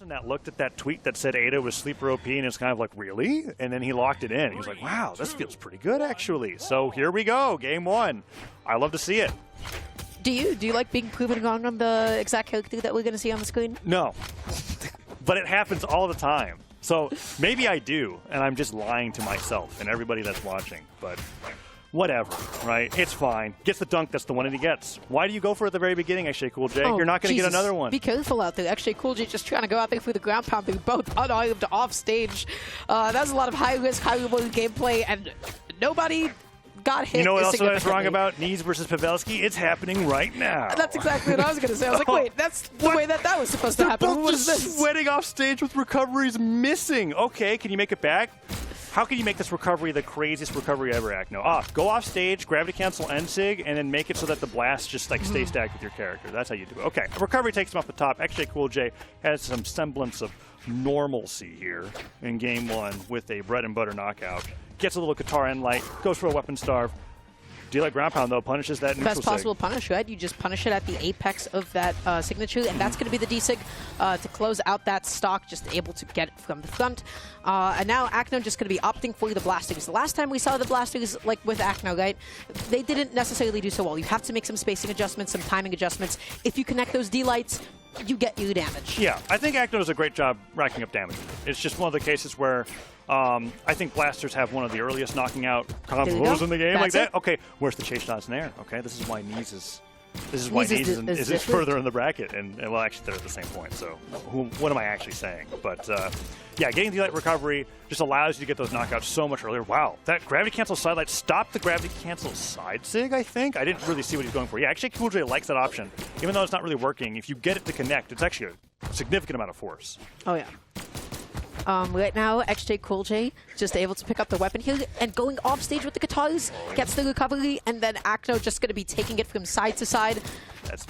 That looked at that tweet that said Ada was sleeper OP and it's kind of like, really? And then he locked it in. He was like, wow, this feels pretty good actually. So here we go, game one. I love to see it. Do you like being proven wrong on the exact character that we're going to see on the screen? No, but it happens all the time. So maybe I do, and I'm just lying to myself and everybody that's watching. But whatever, right? It's fine. Gets the dunk, that's the one that he gets. Why do you go for it at the very beginning, xJcoolJ? Oh, you're not going to get another one. Be careful out there. xJcoolJ just trying to go out there for the ground pound. They're both unarmed off stage. That's a lot of high risk, high reward gameplay, and nobody got hit. You know what else I was wrong about? Needs versus Pavelski? It's happening right now. That's exactly what I was going to say. I was like, wait, that's the way that was supposed to happen. Both What is this? Sweating off stage with recoveries missing. Okay, can you make it back? How can you make this recovery the craziest recovery ever, Acno? Go off stage, gravity cancel NSIG, and then make it so that the blast just like stay stacked with your character. That's how you do it. Okay, recovery takes him off the top. xJcoolJ has some semblance of normalcy here in game one with a bread and butter knockout. Gets a little Qatar end light, goes for a weapon starve. D-Light ground pound, though, punishes that neutral Best possible punish, right? You just punish it at the apex of that signature, and that's going to be the D-Sig to close out that stock, just able to get it from the front. And now Acno just going to be opting for the blasters. The last time we saw the blasters, like with Acno, right, they didn't necessarily do so well. You have to make some spacing adjustments, some timing adjustments. If you connect those D-Lights, you get your damage. Yeah, I think Acno does a great job racking up damage. It's just one of the cases where I think blasters have one of the earliest knocking out combos in the game. That's like that. Okay, where's the chase dodge snare? Okay, this is why Knees is further in the bracket, and well, actually they're at the same point. So what am I actually saying? But yeah, getting the light recovery just allows you to get those knockouts so much earlier. Wow, that gravity cancel side light stopped the gravity cancel side sig. I think I didn't really see what he's going for. Yeah, actually, xJcoolJ likes that option, even though it's not really working. If you get it to connect, it's actually a significant amount of force. Oh yeah. Right now, xJcoolJ just able to pick up the weapon here and going off stage with the guitars, gets the recovery, and then Acno just going to be taking it from side to side. That's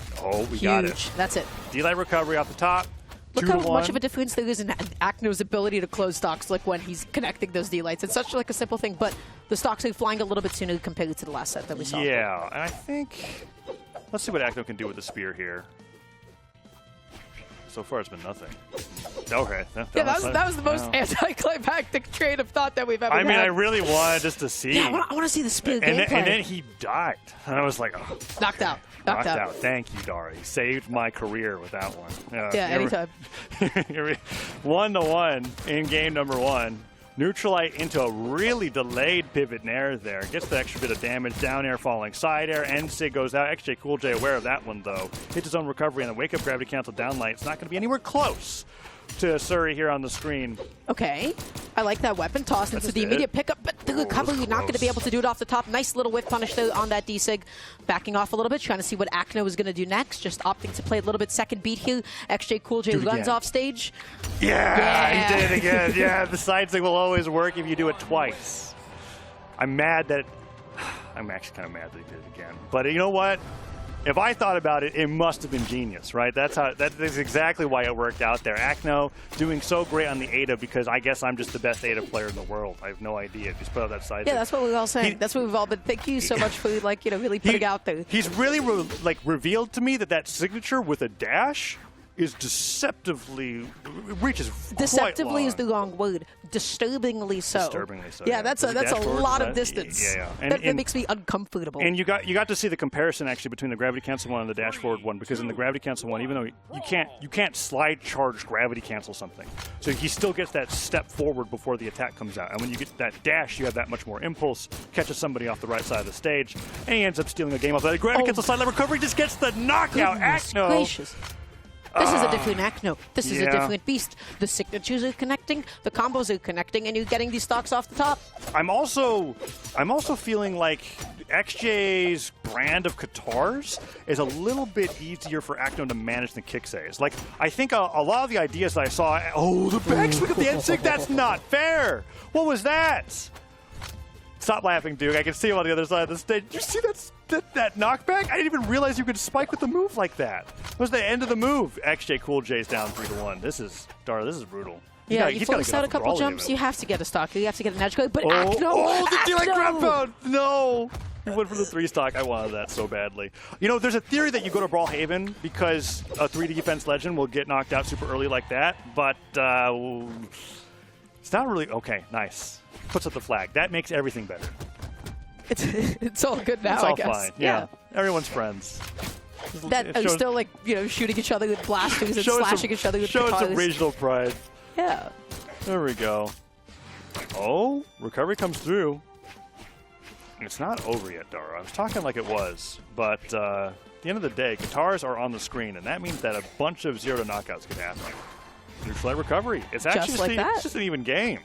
we Huge. got it. That's it. D-Light recovery off the top. Look how much of a difference there is in Acno's ability to close stocks, like when he's connecting those D-Lights. It's such like a simple thing, but the stocks are flying a little bit sooner compared to the last set that we saw. Yeah, and I think let's see what Acno can do with the spear here. So far, it's been nothing. Okay. Yeah, that was the most anticlimactic train of thought that we've ever had. I mean, I really wanted just to see. Yeah, I want to see the spear gameplay. And then he died. And I was like, oh. Knocked out. Knocked out. Thank you, Dari. Saved my career with that one. Yeah, anytime. 1-1 in game number one. Neutralite into a really delayed pivot nair there. Gets the extra bit of damage. Down air falling. Side air. NSIG goes out. xJcoolJ aware of that one, though. Hits his own recovery and the wake up gravity cancel down light. It's not going to be anywhere close to Surrey here on the screen. Okay. I like that weapon toss into the immediate pickup, but the recovery, you're not going to be able to do it off the top. Nice little whiff punish though on that D-Sig. Backing off a little bit, trying to see what Acno is going to do next. Just opting to play a little bit second beat here. xJcoolJ runs off stage. Yeah, he did it again. Yeah, the side sig will always work if you do it twice. I'm actually kind of mad that he did it again. But you know what? If I thought about it, it must have been genius, right? That is exactly why it worked out there. Acno doing so great on the Ada because I guess I'm just the best Ada player in the world. I have no idea. Just put out that side. Yeah, that's what we're all saying. That's what we've all been. Thank you so much for really putting out there. He's really revealed to me that signature with a dash is deceptively reaches deceptively quite long. is the wrong word. Disturbingly so. Disturbingly so. Yeah, that's a lot of distance. Yeah. That makes me uncomfortable. And you got to see the comparison actually between the gravity cancel one and the dash forward one, because in the gravity cancel one, even though you can't slide charge gravity cancel something, so he still gets that step forward before the attack comes out. And when you get that dash, you have that much more impulse. Catches somebody off the right side of the stage, and he ends up stealing a game off that gravity cancel side recovery. Just gets the knockout. Acno. Gracious. This is a different Acno. This is a different beast. The signatures are connecting, the combos are connecting, and you're getting these stocks off the top. I'm also feeling like xJ's brand of Qatars is a little bit easier for Acno to manage than Kixay's. Like, I think a lot of the ideas that I saw, the backswing at the NSIG, that's not fair. What was that? Stop laughing, Duke. I can see him on the other side of the stage. Did you see that knockback? I didn't even realize you could spike with the move like that. It was the end of the move. xJcoolJ's down 3-1. This is brutal. Yeah, you force out a couple jumps, you have to get a stock. You have to get an edge guard, but Acno! The D-Light grab pound! No! You went for the 3-stock. I wanted that so badly. You know, there's a theory that you go to Brawlhalla because a 3 defense legend will get knocked out super early like that, but it's not really... Okay, nice. Puts up the flag. That makes everything better. It's all good now, it's all I guess. Fine. Yeah. Everyone's friends. That are still, like, you know, shooting each other with blasters and slashing each other with Show guitars. some regional pride. Yeah. There we go. Oh, recovery comes through. It's not over yet, Dara. I was talking like it was, but at the end of the day, guitars are on the screen, and that means that a bunch of 0 to knockouts can happen. Neutral recovery. It's actually it's just an even game.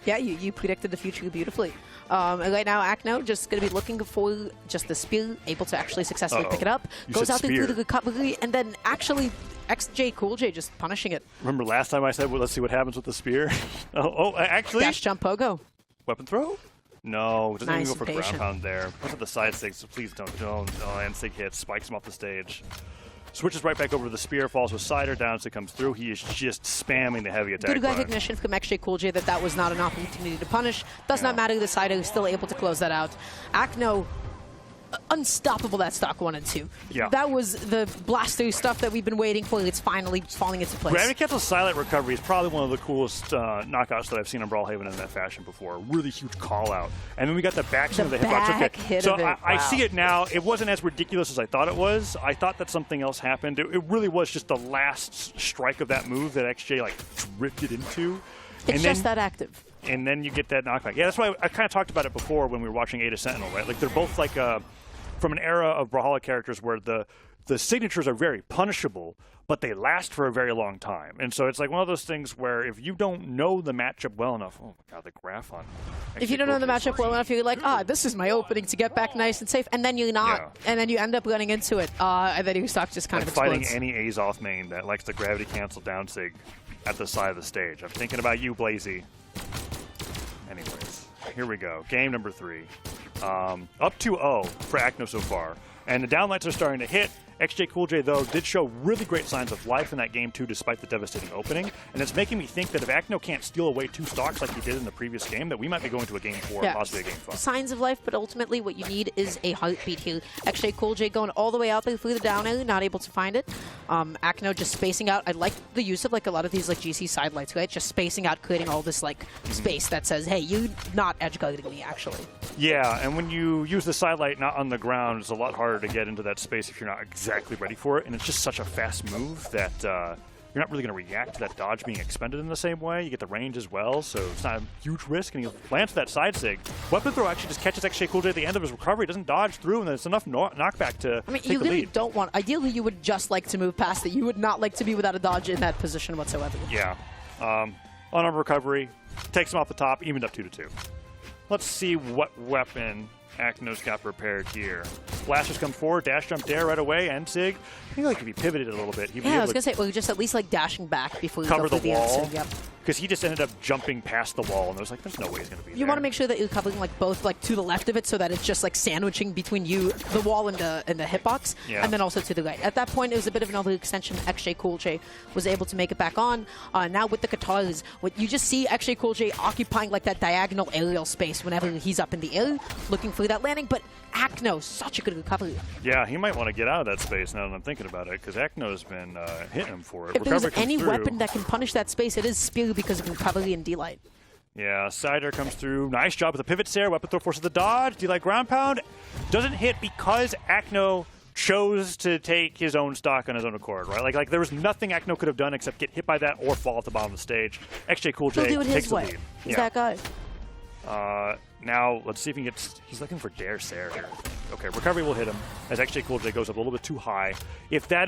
Yeah, you predicted the future beautifully. And right now, Acno just going to be looking for just the spear, able to actually successfully pick it up. Goes out there through the recovery, and then actually xJcoolJ just punishing it. Remember last time I said, well, let's see what happens with the spear? Actually. Dash jump pogo. Weapon throw? No, doesn't nice even go for patient. ground pound there. Look at the side sticks, so please don't. And sig hits, spikes him off the stage. Switches right back over to the spear, falls with Cider, down as it comes through. He is just spamming the heavy attack. Good recognition from xJcoolJ that was not an opportunity to punish. Does not matter, the Cider is still able to close that out. Acno, unstoppable that stock 1 and 2. Yeah. That was the blaster stuff that we've been waiting for. It's finally falling into place. Gravity Cancel's silent recovery is probably one of the coolest knockouts that I've seen on Brawlhalla in that fashion before. Really huge call out. And then we got the back of the hitbox. Okay. So I see it now. It wasn't as ridiculous as I thought it was. I thought that something else happened. It really was just the last strike of that move that xJ like drifted into. It's just that active. And then you get that knockback. Yeah, that's why I kind of talked about it before when we were watching Ada Sentinel, right? Like they're both like from an era of Brawlhalla characters where the signatures are very punishable, but they last for a very long time. And so it's like one of those things where if you don't know the matchup well enough, oh my god, the graph on. If you don't know the matchup well enough, you're like, this is my opening to get back nice and safe, and then you're not. Yeah. And then you end up running into it, and then your stock just kind of explodes. Fighting any Azoth main that likes to gravity cancel down sig at the side of the stage. I'm thinking about you, Blazy. Anyways, here we go. Game number 3. Up 2-0 for Acno so far. And the downlights are starting to hit. xJcoolJ, though, did show really great signs of life in that game, too, despite the devastating opening. And it's making me think that if Acno can't steal away 2 stocks like he did in the previous game, that we might be going to a game 4 and possibly a game 5. Signs of life, but ultimately what you need is a heartbeat here. xJcoolJ going all the way out there through the down air, not able to find it. Acno just spacing out. I like the use of like a lot of these like GC sidelights, right? Just spacing out, creating all this like space that says, hey, you're not edge guarding me, actually. Yeah, and when you use the sidelight not on the ground, it's a lot harder to get into that space if you're not exactly ready for it. And it's just such a fast move that you're not really going to react to that dodge being expended in the same way. You get the range as well, so it's not a huge risk. And he lands that side sig. Weapon throw actually just catches xJcoolJ at the end of his recovery. Doesn't dodge through, and then it's enough knockback to take the lead. You really don't want... Ideally, you would just like to move past it. You would not like to be without a dodge in that position whatsoever. Yeah. On a recovery, takes him off the top, evened up 2-2. Let's see what weapon Acno's got prepared here. Blasters come forward, dash jump dare right away, and sig. I think like if he pivoted a little bit, he'd be able I was going to say, well, just at least like dashing back before you cover go the through wall. Yep. Because he just ended up jumping past the wall, and I was like, there's no way he's going to be there. You want to make sure that you're covering like both like to the left of it so that it's just like sandwiching between you, the wall, and the hitbox, and then also to the right. At that point, it was a bit of another extension. xJcoolJ was able to make it back on. Now with the guitars, what you just see xJcoolJ occupying like that diagonal aerial space whenever he's up in the air, looking for that landing, but Acno, such a good recovery. Yeah, he might want to get out of that space now that I'm thinking about it, because Acno's been hitting him for it. If there's any weapon that can punish that space, it is Spear because of recovery and D-Light. Yeah, Cider comes through. Nice job with the pivot stare. Weapon throw forces the dodge. D-Light ground pound. Doesn't hit because Acno chose to take his own stock on his own accord, right? Like there was nothing Acno could have done except get hit by that or fall off the bottom of the stage. xJcoolJ takes the lead. He's that guy. Now, let's see if he gets... He's looking for Dare Sare here. Okay, recovery will hit him as xJcoolJ goes up a little bit too high. If that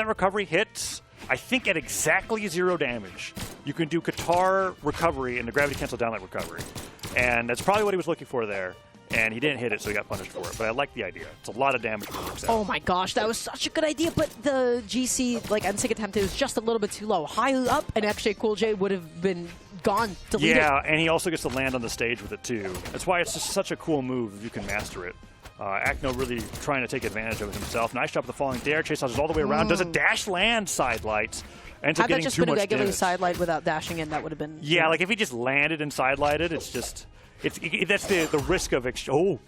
recovery hits, I think at exactly 0 damage, you can do Guitar recovery and the gravity cancel downlight recovery. And that's probably what he was looking for there. And he didn't hit it, so he got punished for it. But I like the idea. It's a lot of damage. Oh my gosh, that was such a good idea. But the GC, like, NSIG attempt was just a little bit too low. Higher up, and xJcoolJ would have been gone, deleted. Yeah, and he also gets to land on the stage with it, too. That's why it's just such a cool move if you can master it. Acno really trying to take advantage of it himself. Nice job with the falling dare. Chase dodges all the way around. Does a dash land side lights. Ends up getting too much damage. Had that just been a regular side light without dashing in, that would have been... Yeah, like if he just landed and side lighted, it's just... that's the risk of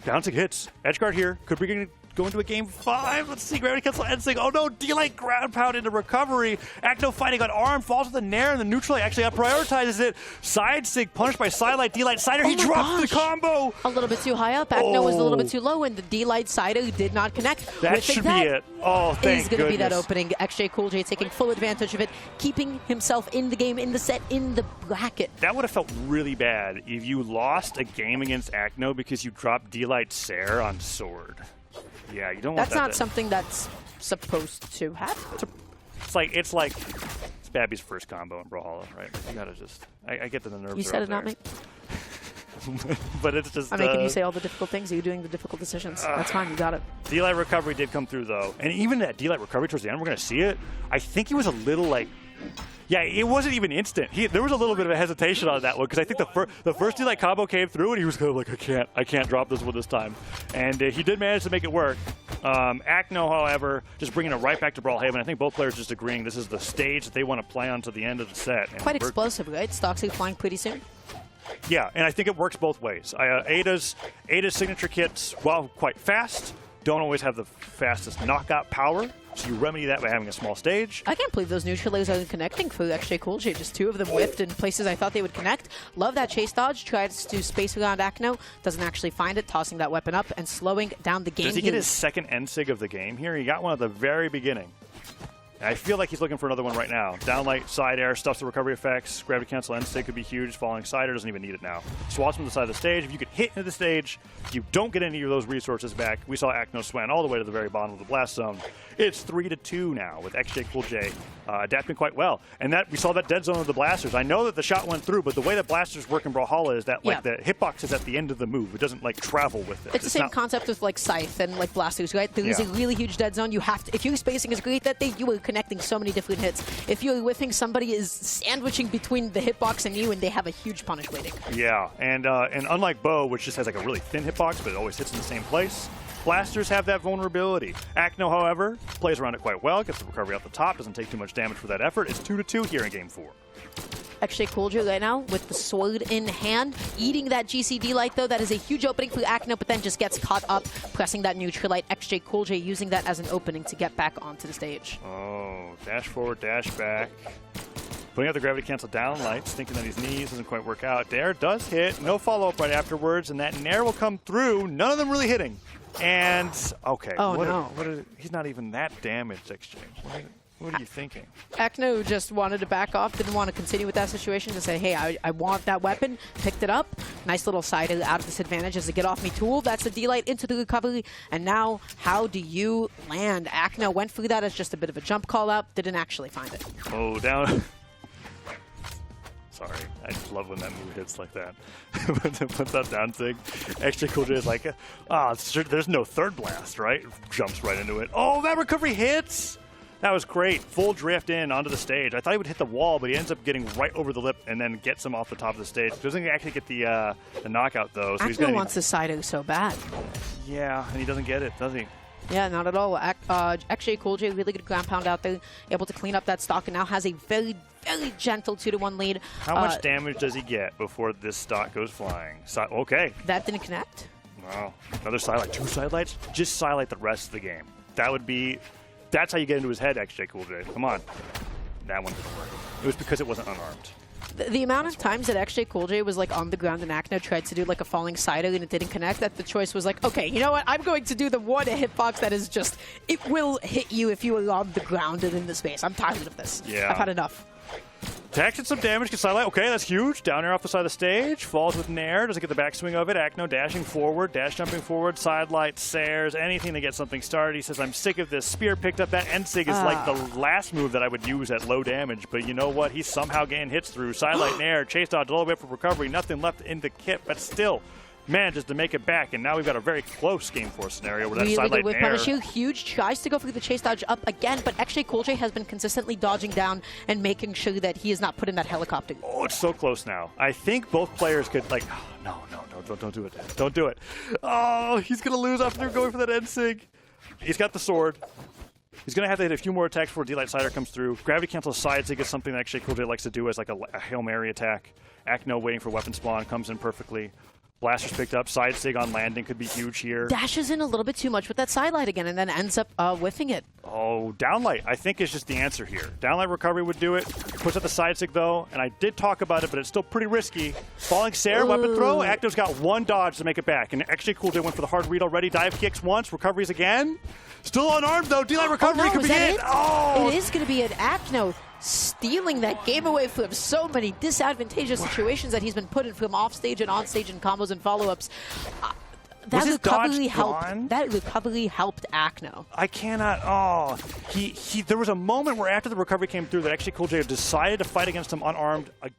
bouncing hits. Edge guard here. Could be go into a game 5. Let's see. Gravity cancel Ensig. Oh no, D-Light ground pound into recovery. Acno fighting on arm, falls with the Nair, and the neutral actually prioritizes it. Side Sig punished by Sidelight. D-Light Cider, he drops the combo. A little bit too high up. Acno was a little bit too low, and the D-Light Cider did not connect. That should be it. Oh, thank is going to be that opening. xJcoolJ taking full advantage of it, keeping himself in the game, in the set, in the bracket. That would have felt really bad if you lost a game against Acno because you dropped D-Light Sair on Sword. Yeah, you don't want that. That's not something that's supposed to happen. It's like Babby's first combo in Brawlhalla, right? You gotta just. I get that the nerves. You said it, not me. But it's just. I'm making you say all the difficult things. You're doing the difficult decisions. That's fine. You got it. D-Light recovery did come through though, and even that D-Light recovery towards the end, we're gonna see it. I think he was a little like. Yeah, it wasn't even instant. There was a little bit of a hesitation on that one because I think the first D-Light combo came through and he was kind of like, I can't drop this one this time, and he did manage to make it work. Acno, however, just bringing it right back to Brawlhaven. I think both players just agreeing this is the stage that they want to play on to the end of the set. And quite explosive, right? Stocks are flying pretty soon. Yeah, and I think it works both ways. Ada's signature kits, while quite fast, don't always have the fastest knockout power. So you remedy that by having a small stage. I can't believe those neutral layers aren't connecting for xJcoolJ. Just 2 of them whiffed in places I thought they would connect. Love that chase dodge. Tries to space around Acno. Doesn't actually find it. Tossing that weapon up and slowing down the game. Does he get his second Ensig of the game here? He got one at the very beginning. I feel like he's looking for another one right now. Downlight, side air, stuffs the recovery effects. Gravity cancel Ensig could be huge. Falling side air doesn't even need it now. Swats from the side of the stage. If you get hit into the stage, you don't get any of those resources back. We saw Acno swan all the way to the very bottom of the blast zone. It's 3-2 now with xJcoolJ adapting quite well. And that we saw that dead zone of the blasters. I know that the shot went through, but the way that blasters work in Brawlhalla is that the hitbox is at the end of the move. It doesn't like travel with it. It's the same concept with like Scythe and like blasters, right? There is a really huge dead zone. You have to, if your spacing is great that day, you are connecting so many different hits. If you're whiffing, somebody is sandwiching between the hitbox and you, and they have a huge punish waiting. Yeah, and unlike Bo, which just has like a really thin hitbox, but it always hits in the same place, blasters have that vulnerability. Acno, however, plays around it quite well, gets the recovery off the top, doesn't take too much damage for that effort. It's 2-2 here in Game 4. xJcoolJ right now with the sword in hand, eating that GCD light though. That is a huge opening for Acno, but then just gets caught up, pressing that neutral light. xJcoolJ using that as an opening to get back onto the stage. Oh, dash forward, dash back. Putting out the gravity cancel down lights, thinking that his knees doesn't quite work out. Dare does hit, no follow-up right afterwards, and that Nair will come through. None of them really hitting. And, okay. Oh, no. He's not even that damaged, XJ. What are you thinking? Acno just wanted to back off, didn't want to continue with that situation, to say, hey, I want that weapon, picked it up. Nice little side out of disadvantage as a get off me tool. That's the D-Light into the recovery. And now, how do you land? Acno went through that as just a bit of a jump call out, didn't actually find it. Oh, down. Sorry, I just love when that move hits like that. Puts that down thing. xJcoolJ is like, there's no third blast, right? Jumps right into it. Oh, that recovery hits! That was great. Full drift in onto the stage. I thought he would hit the wall, but he ends up getting right over the lip and then gets him off the top of the stage. Doesn't actually get the knockout, though. So Acno wants the side so bad. Yeah, and he doesn't get it, does he? Yeah, not at all. xJcoolJ, really good ground pound out there, able to clean up that stock, and now has a very, very gentle 2-1 lead. How much damage does he get before this stock goes flying? Okay. That didn't connect? Wow. Another sidelight. 2 sidelights? Just sidelight the rest of the game. That would be... That's how you get into his head, xJcoolJ. Come on. That one didn't work. It was because it wasn't unarmed. The amount of times that xJcoolJ was like on the ground and Acno tried to do like a falling side and it didn't connect, that the choice was like, okay, you know what? I'm going to do the one hitbox that is just, it will hit you if you are on the ground and in the space. I'm tired of this. Yeah. I've had enough. Taxed some damage, gets sidelight. Okay, that's huge. Down air off the side of the stage. Falls with Nair. Doesn't get the backswing of it. Acno dashing forward. Dash jumping forward. Sidelight, Sairs. Anything to get something started. He says, I'm sick of this. Spear picked up. That Ensig is like the last move that I would use at low damage. But you know what? He's somehow getting hits through. Sidelight, Nair. Chase dodge a little bit for recovery. Nothing left in the kit. But still manages to make it back. And now we've got a very close Game 4 scenario where that really sidelight good Nair. Punish huge. Tries to go for the chase dodge up again. But xJcoolJ has been consistently dodging down and making sure that he is not put in that helicopter. Oh, it's so close now. I think both players could, like, no, don't do it. Don't do it. Oh, he's going to lose after going for that Ensig. He's got the sword. He's going to have to hit a few more attacks before D-Light Cider comes through. Gravity cancel side sig is something that xJcoolJ likes to do as like a Hail Mary attack. Acno waiting for weapon spawn, comes in perfectly. Blaster's picked up. Side sig on landing could be huge here. Dashes in a little bit too much with that side light again and then ends up whiffing it. Oh, downlight, I think, is just the answer here. Downlight recovery would do it. Puts up the side sig, though, and I did talk about it, but it's still pretty risky. Falling Sarah, weapon throw. Acno's got one dodge to make it back. And xJcoolJ went for the hard read already. Dive kicks once, recoveries again. Still unarmed, though. D-light recovery could be it. Oh! It is going to be an Acno stealing that game away from so many disadvantageous situations that he's been put in from offstage and onstage and combos and follow-ups. That recovery helped Acno. I cannot. Oh, there was a moment where after the recovery came through that xJcoolJ decided to fight against him unarmed again.